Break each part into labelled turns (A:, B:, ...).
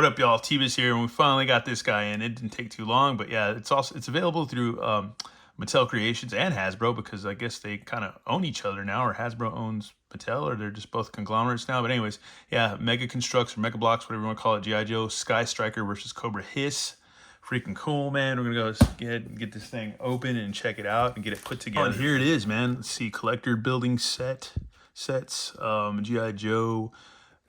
A: What up, y'all? T-Biz here, and we finally got this guy in. It didn't take too long, but yeah, it's available through Mattel Creations and Hasbro, because I guess they kind of own each other now, or Hasbro owns Mattel, or they're just both conglomerates now. But anyways, yeah, Mega Constructs or Mega Blocks, whatever you want to call it, G.I. Joe, Skystriker versus Cobra H.I.S.S. Freaking cool, man. We're gonna go get this thing open and check it out and get it put together. Oh, and here it is, man. Let's see, collector building sets, G.I. Joe,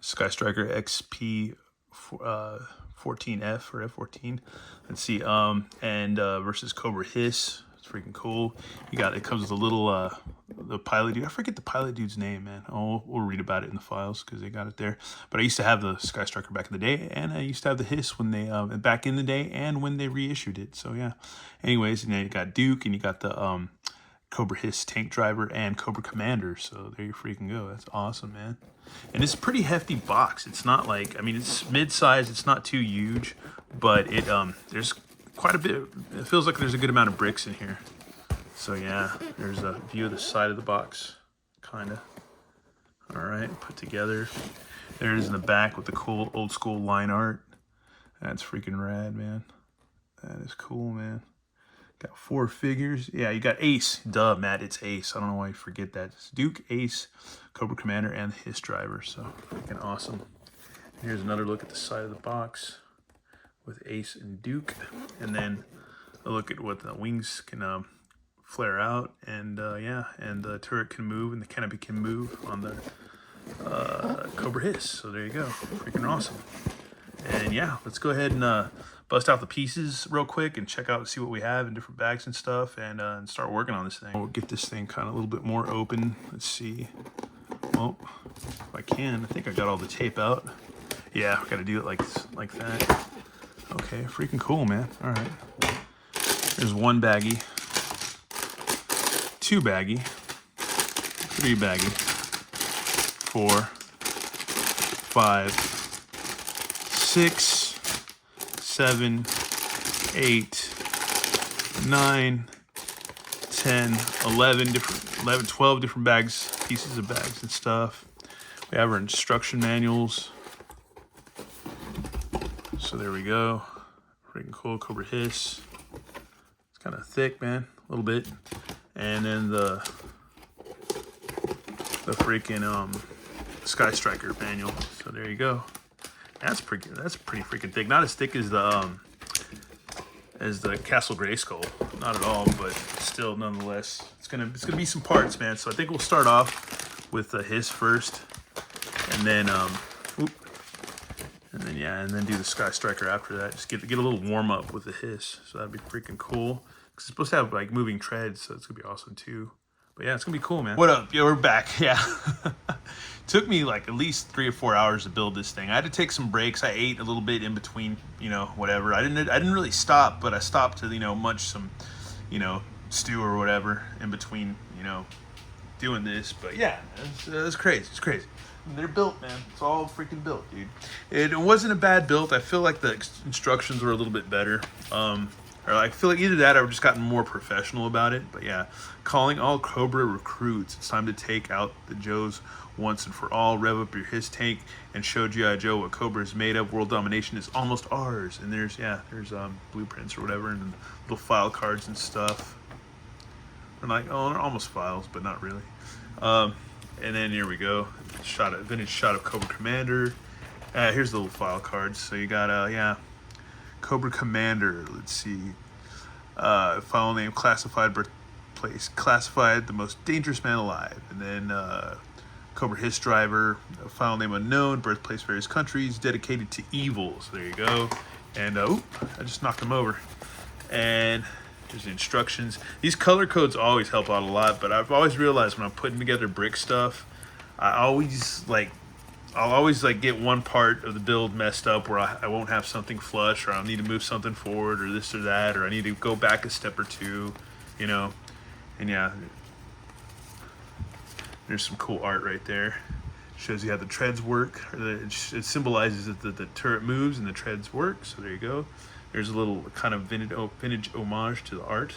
A: Skystriker XP 14F or F14. Let's see, versus Cobra H.I.S.S. It's freaking cool. It comes with a little the pilot dude. I forget the pilot dude's name, man. Oh, we'll read about it in the files because they got it there. But I used to have the Skystriker back in the day, and I used to have the H.I.S.S. when they back in the day and when they reissued it. So yeah. Anyways, and then you got Duke, and you got the Cobra H.I.S.S. tank driver and Cobra Commander. So there you freaking go. That's awesome, man. And it's a pretty hefty box. It's not like, I mean, it's mid-size. It's not too huge, but there's quite a bit. It feels like there's a good amount of bricks in here. So yeah, there's a view of the side of the box, kind of. All right, put together. There it is in the back with the cool old school line art. That's freaking rad, man. That is cool, man. Got 4 figures. Yeah, you got Ace. Duh, Matt, it's Ace. I don't know why you forget that. It's Duke, Ace, Cobra Commander, and the H.I.S.S. driver. So freaking awesome. Here's another look at the side of the box with Ace and Duke. And then a look at what the wings can flare out. And yeah, and the turret can move and the canopy can move on the Cobra H.I.S.S. So there you go. Freaking awesome. And yeah, let's go ahead and bust out the pieces real quick and check out and see what we have in different bags and stuff, and start working on this thing. We'll get this thing kind of a little bit more open. Let's see. Well, if I can, I think I got all the tape out. Yeah, I gotta do it like that. Okay, freaking cool, man. All right. There's 1 baggie, 2 baggie, 3 baggie, 4, 5, 6, 7, 8, 9, 10, 12 different bags, pieces of bags and stuff. We have our instruction manuals. So there we go. Freaking cool, Cobra H.I.S.S. It's kind of thick, man, a little bit. And then the freaking Skystriker manual. So there you go. That's pretty freaking thick. Not as thick as the Castle Grayskull, not at all, but still, nonetheless, it's gonna be some parts, man. So I think we'll start off with the H.I.S.S. first, and then and then do the Skystriker after that. Just get a little warm up with the H.I.S.S. So that'd be freaking cool. Cause it's supposed to have like moving treads, so it's gonna be awesome too. But yeah, it's gonna be cool, man. What up? Yeah, we're back. Yeah. Took me like at least 3 or 4 hours to build this thing. I had to take some breaks. I ate a little bit in between, whatever. I didn't really stop, but I stopped to, munch some, stew or whatever in between, doing this. But yeah, it's crazy. It's crazy. They're built, man. It's all freaking built, dude. It wasn't a bad build. I feel like the instructions were a little bit better. Or I feel like either that or I've just gotten more professional about it. But yeah, calling all Cobra recruits. It's time to take out the Joes once and for all. Rev up your H.I.S.S. tank and show G.I. Joe what Cobra is made of. World domination is almost ours. And there's blueprints or whatever, and little file cards and stuff. They're like, they're almost files, but not really. And then here we go. Vintage shot of Cobra Commander. Here's the little file cards. So you got Cobra Commander, let's see, file name, classified, birthplace, classified, the most dangerous man alive. And then Cobra H.I.S.S. driver, file name unknown, birthplace various countries, dedicated to evil. So there you go. And I just knocked him over. And there's the instructions. These color codes always help out a lot, but I've always realized when I'm putting together brick stuff, I'll always get one part of the build messed up where I won't have something flush, or I'll need to move something forward, or this or that, or I need to go back a step or two, And yeah, there's some cool art right there. Shows you how the treads work. It symbolizes that the turret moves and the treads work. So there you go. There's a little kind of vintage homage to the art,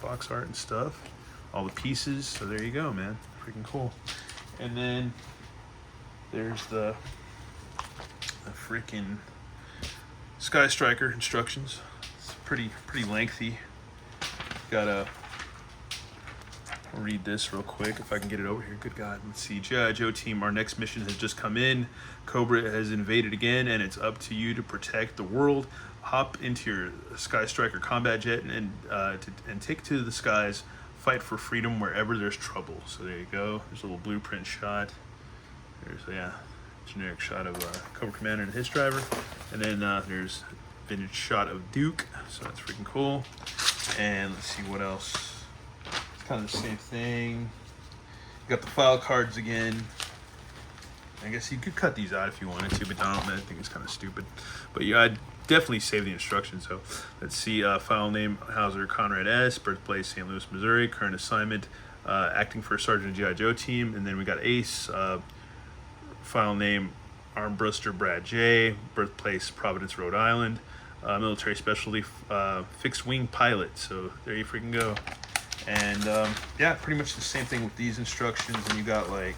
A: box art and stuff. All the pieces. So there you go, man. Freaking cool. And then there's the freaking Skystriker instructions. It's pretty lengthy. Gotta read this real quick if I can get it over here. Good God. Let's see. G.I. Joe team, our next mission has just come in. Cobra has invaded again, and it's up to you to protect the world. Hop into your Skystriker combat jet and take to the skies. Fight for freedom wherever there's trouble. So there you go. There's a little blueprint shot. There's, yeah, generic shot of Cobra Commander and his driver. And then there's a vintage shot of Duke. So that's freaking cool. And let's see what else. Kind of the same thing. You got the file cards again. I guess you could cut these out if you wanted to, but I don't. I think it's kind of stupid. But yeah, I'd definitely save the instructions. So let's see. File name Hauser Conrad S. Birthplace St. Louis, Missouri. Current assignment acting for Sergeant G.I. Joe team. And then we got Ace. File name Armbruster Brad J. Birthplace Providence, Rhode Island. Military specialty fixed wing pilot. So there you freaking go. And yeah, pretty much the same thing with these instructions. And you got like,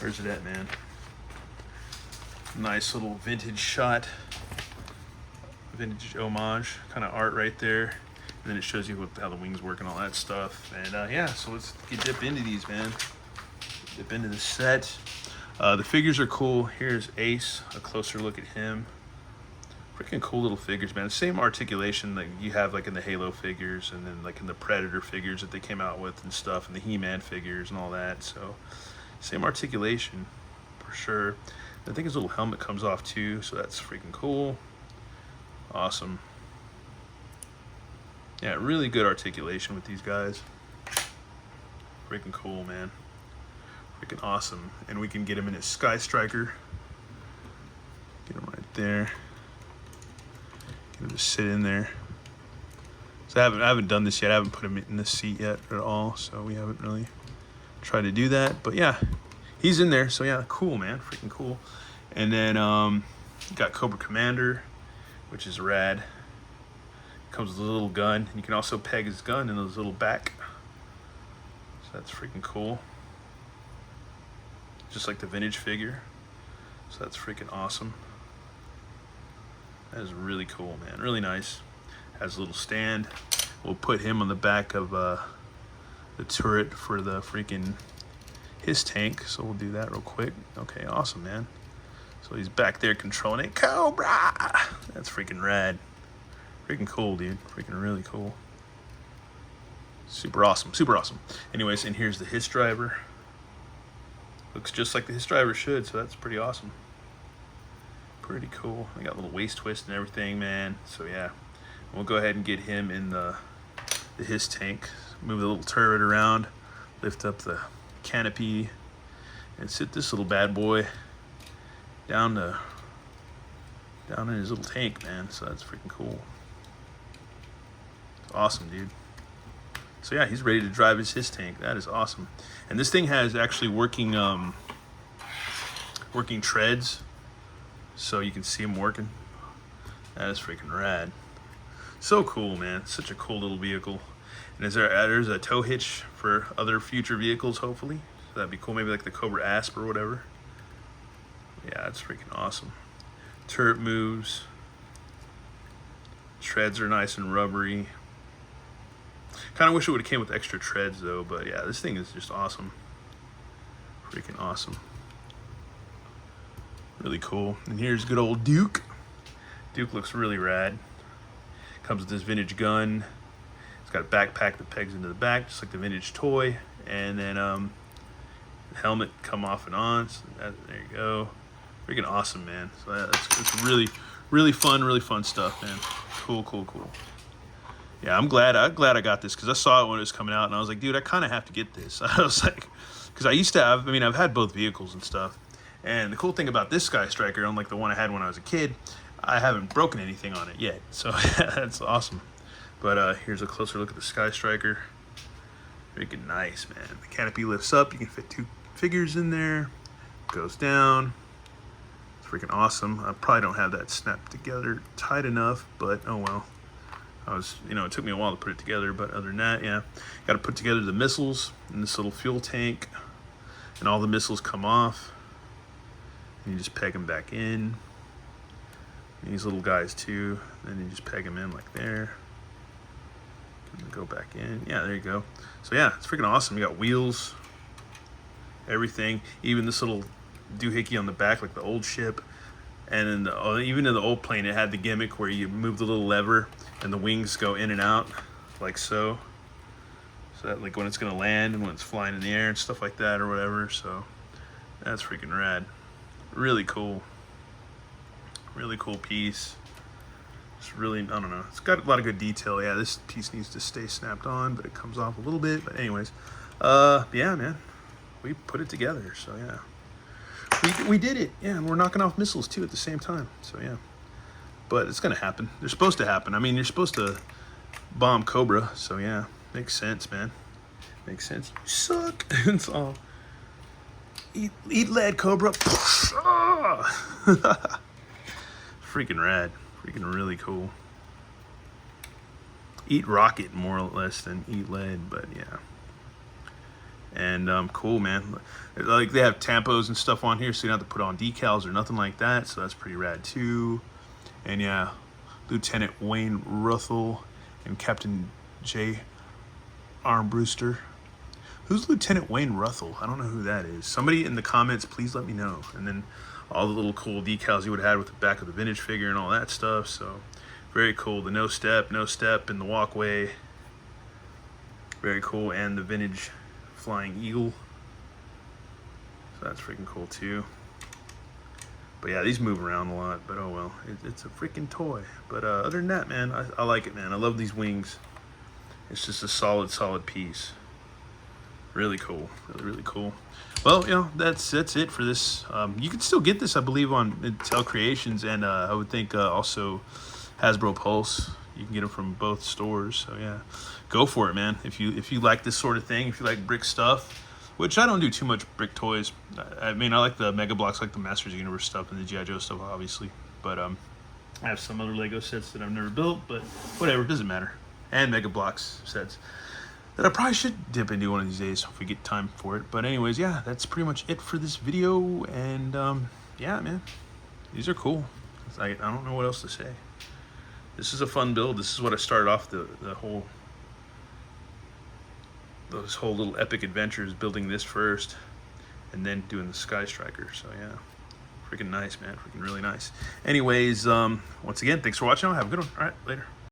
A: where's it at, man? Nice little vintage shot, vintage homage kind of art right there. And then it shows you how the wings work and all that stuff. And yeah, so let's dip into these, man. Dip into the set. The figures are cool. Here's Ace, a closer look at him. Freaking cool little figures, man. Same articulation that you have like in the Halo figures, and then like in the Predator figures that they came out with and stuff, and the He-Man figures and all that. So same articulation for sure. I think his little helmet comes off too, so that's freaking cool. Awesome. Yeah, really good articulation with these guys. Freaking cool, man. Freaking awesome. And we can get him in his Skystriker. Get him right there. Just sit in there. So I haven't done this yet. I haven't put him in the seat yet at all. So we haven't really tried to do that. But yeah, he's in there. So yeah, cool, man. Freaking cool. And then got Cobra Commander, which is rad. Comes with a little gun. And you can also peg his gun in his little back. So that's freaking cool. Just like the vintage figure. So that's freaking awesome. That is really cool, man. Really nice. Has a little stand. We'll put him on the back of the turret for the freaking H.I.S.S tank. So we'll do that real quick. Okay, awesome, man. So he's back there controlling it. Cobra! That's freaking rad. Freaking cool, dude. Freaking really cool. Super awesome. Super awesome. Anyways, and here's the H.I.S.S driver. Looks just like the H.I.S.S driver should, so that's pretty awesome. Pretty cool. I got a little waist twist and everything, man. So yeah, we'll go ahead and get him in the H.I.S.S tank. Move the little turret around, lift up the canopy, and sit this little bad boy down in his little tank, man. So that's freaking cool. It's awesome, dude. So yeah, he's ready to drive his H.I.S.S tank. That is awesome. And this thing has actually working treads. So you can see them working. That is freaking rad. So cool, man. Such a cool little vehicle. And there's a tow hitch for other future vehicles, hopefully. So that'd be cool. Maybe like the Cobra H.I.S.S or whatever. Yeah, that's freaking awesome. Turret moves. Treads are nice and rubbery. Kind of wish it would have came with extra treads though. But yeah, this thing is just awesome. Freaking awesome. Really cool. And here's good old Duke. Duke looks really rad. Comes with this vintage gun. It's got a backpack that pegs into the back, just like the vintage toy. And then the helmet come off and on. So there you go. Freaking awesome, man. So it's really fun stuff, man. Cool, cool, cool. Yeah, I'm glad I got this because I saw it when it was coming out, and I was like, dude, I kind of have to get this. I was like, because I used to have, I've had both vehicles and stuff. And the cool thing about this Skystriker, unlike the one I had when I was a kid, I haven't broken anything on it yet. So that's awesome. But here's a closer look at the Skystriker. Freaking nice, man. The canopy lifts up. You can fit 2 figures in there. Goes down. It's freaking awesome. I probably don't have that snapped together tight enough, but oh well. It took me a while to put it together, but other than that, yeah. Got to put together the missiles in this little fuel tank, and all the missiles come off. And you just peg them back in. These little guys too. Then you just peg them in like there. Go back in. Yeah, there you go. So yeah, it's freaking awesome. You got wheels, everything. Even this little doohickey on the back, like the old ship. And then even in the old plane, it had the gimmick where you move the little lever and the wings go in and out, like so. So that, like when it's gonna land and when it's flying in the air and stuff like that or whatever. So that's freaking rad. Really cool. Really cool piece. It's really, I don't know. It's got a lot of good detail. Yeah, this piece needs to stay snapped on, but it comes off a little bit. But anyways, yeah, man, we put it together. So yeah. We did it, yeah, and we're knocking off missiles too at the same time. So yeah, but it's gonna happen. They're supposed to happen. I mean, you're supposed to bomb Cobra. So yeah, makes sense, man. Makes sense. You suck. It's all eat lead, Cobra. Freaking rad. Freaking really cool. Eat rocket more or less than eat lead, but yeah. And cool, man. Like they have tampos and stuff on here, so you don't have to put on decals or nothing like that. So that's pretty rad too. And yeah, Lieutenant Wayne Ruthell and Captain J. Armbruster. Who's Lieutenant Wayne Ruthell? I don't know who that is. Somebody in the comments, please let me know. And then all the little cool decals you would have had with the back of the vintage figure and all that stuff. So very cool. The no step in the walkway. Very cool. And the vintage flying eagle. So that's freaking cool too. But yeah, these move around a lot, but oh well, it's a freaking toy. But other than that, man, I like it, man. I love these wings. It's just a solid piece. Really cool, really cool. Well, you know, that's it for this. You can still get this, I believe, on Mattel Creations, and I would think also Hasbro Pulse. You can get them from both stores. So yeah, go for it, man. If you like this sort of thing, if you like brick stuff, which I don't do too much brick toys. I mean, I like the Mega Blocks, like the Masters of the Universe stuff and the G.I. Joe stuff, obviously. But I have some other Lego sets that I've never built, but whatever, it doesn't matter. And Mega Blocks sets that I probably should dip into one of these days if we get time for it. But anyways, yeah, that's pretty much it for this video. And yeah, man, these are cool. I don't know what else to say. This is a fun build. This is what I started off those whole little epic adventures, building this first and then doing the Skystriker. So yeah, freaking nice, man. Freaking really nice. Anyways, once again, thanks for watching. Have a good one. All right, later.